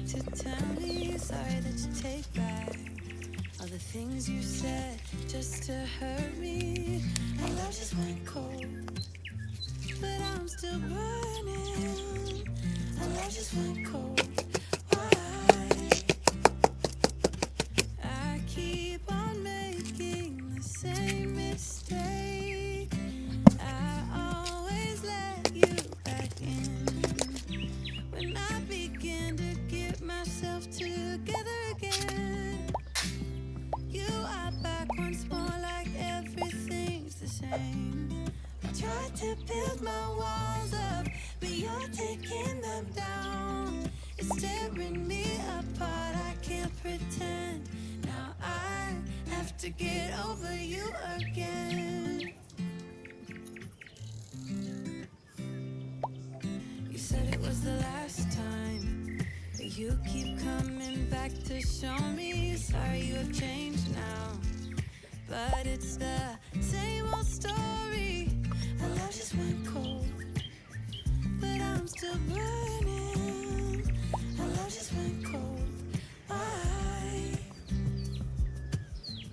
to tell me. Sorry that you take back all the things you said just to hurt me. Our love just went cold, but I'm still burning. Our love just went cold. Why? I keep on making the same mistake. I always let you back in. When I begin to get myself together again, you are back once more like everything's the same. I tried to build my walls up, but you're taking them down. It's tearing me apart, I can't pretend. Now I have to get over you again. You said it was the last time, but you keep coming back to show me. Sorry you have changed now, but it's the same old story. Our love just went cold, but I'm still burning. Our love just went cold. Why?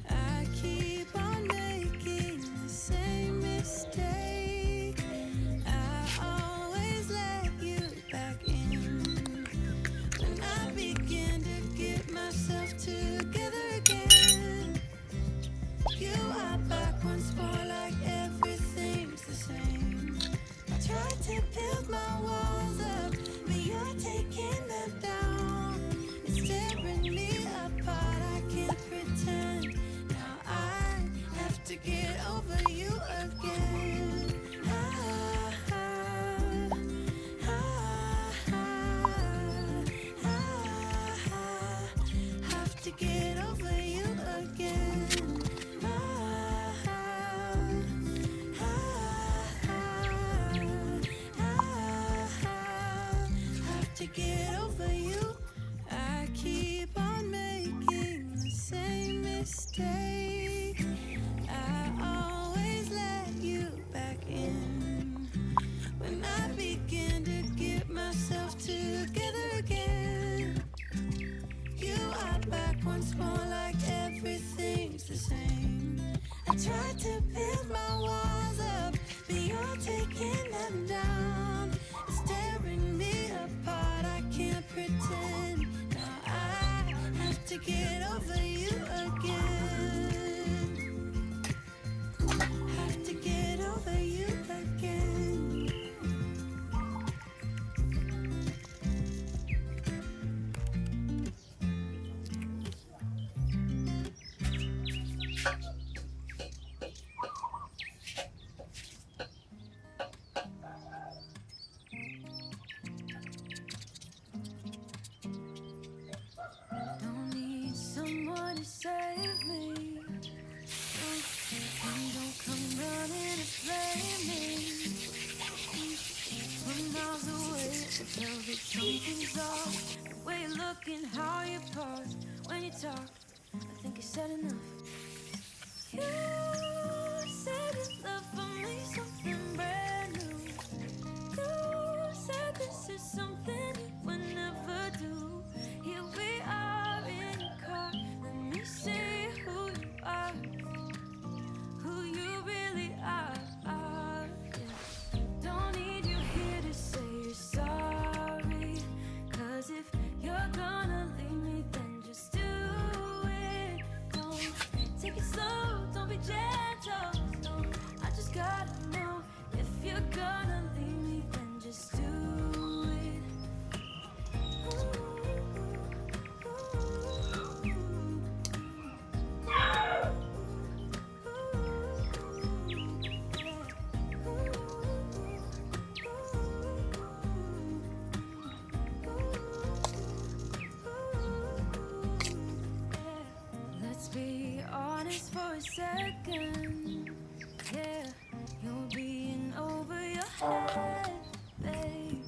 I keep on making the same mistake. I always let you back in. When I begin to get myself together again, you are back once more like everything's the same. I tried to build my walls up, but you're taking them down. It's tearing me apart, I can't pretend. Now I have to get over you again. Have to get over you again. Have to get over you. I keep on making the same mistake. I always let you back in. When I begin to get myself together again, you are back once more like everything's the same. I tried to build my walls up, but you're taking them down. It's tearing me apart, I can't pretend. Now I have to get over you again. Have to get over you again. Don't need someone to save me. Don't come running to blame me. 20 miles away, I can tell that something's off. The way you look and how you pause when you talk, I think you said enough. You said you love for me something brand new. You said this is something you would never do. Here we are in the car. Let me see who you are, who you really are. Yeah. Don't need you here to say you're sorry. 'Cause if you're gonna leave me, then just do it. Don't take it slow, don't be gentle. No, I just gotta know if you're gonna leave me, then just do it. Let's be honest for a second. Yeah, you're being over your head, babe.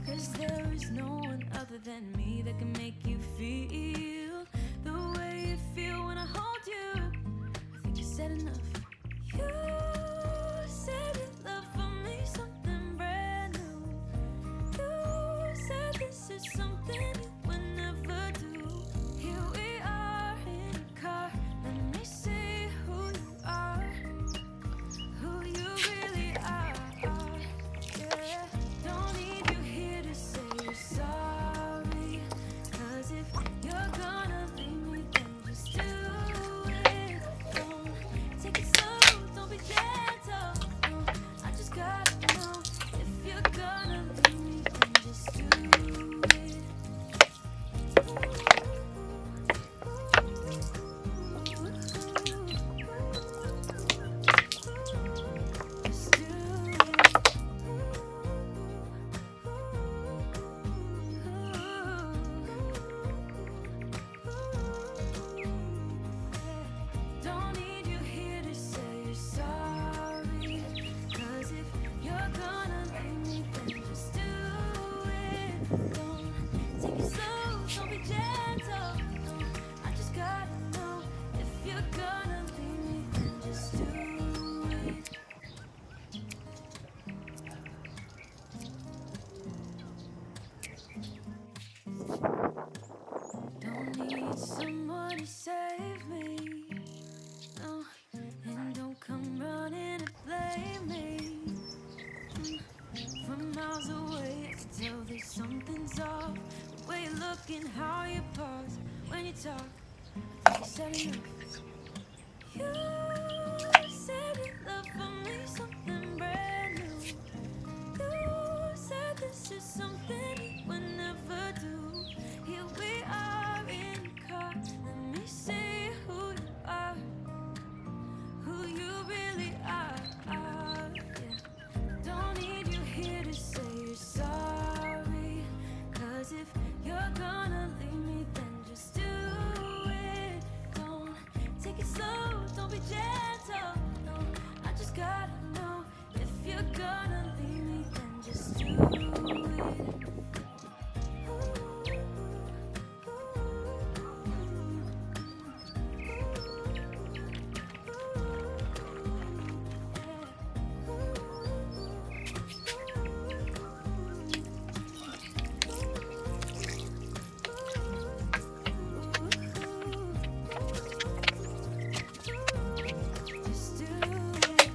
'Cause there is no one other than me that can make you feel the way you feel when I hold you. I think you said enough. You said you love for me something brand new. You said this is something you talk, I think I said enough. You said you love for me something brand new. You said this is something you would never do. Here we are in your car. Let me see who you are, who you really are. Yeah. Don't need you here to say you're sorry. 'Cause if you're gonna leave me, then just do it. Don't take it slow, don't be gentle. No, I just gotta know if you're gonna leave me, then just do it. Just do it.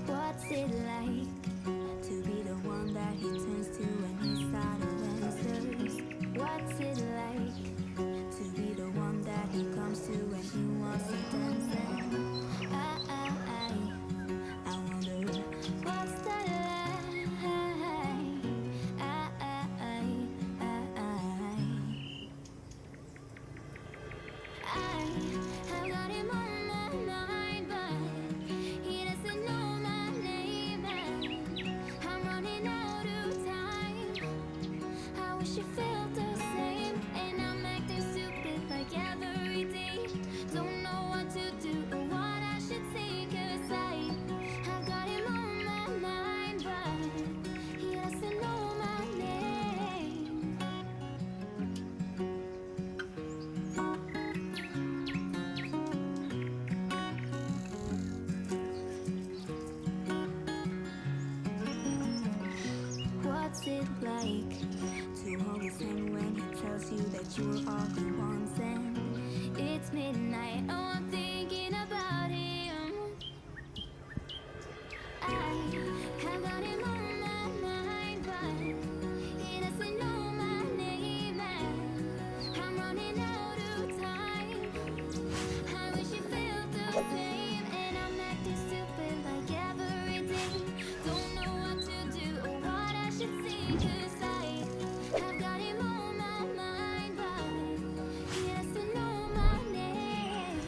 What's it like to be the one that he turns to when he's out of answers? What's it like to be the one that he comes to when he wants to dance? And I wonder what's that like? I've got him on my mind, but he doesn't know my name, and I'm running out of time. I wish you felt the same, and I'm acting stupid like every day. Don't know what to do or what I should say, 'cause I've got him on my mind, but he doesn't know my name. What's it like to hold his hand when he tells you that you're all he wants? And it's midnight, oh, I'm thinking about him. I have got him on my mind, but he doesn't know my name, and I'm running out of time. I wish you felt the same, and I'm acting stupid like every day. Don't know what to do or what I should say, 'cause I've got him on my mind, but he doesn't know my name.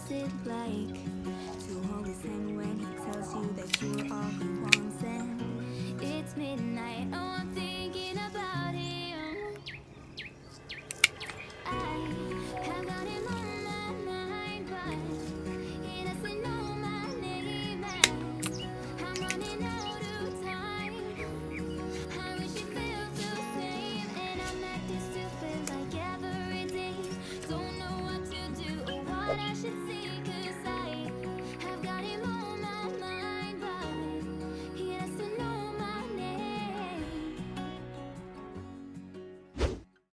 What's it like to hold his hand when he tells you that you're all he wants? And it's midnight. Oh, I'm thinking about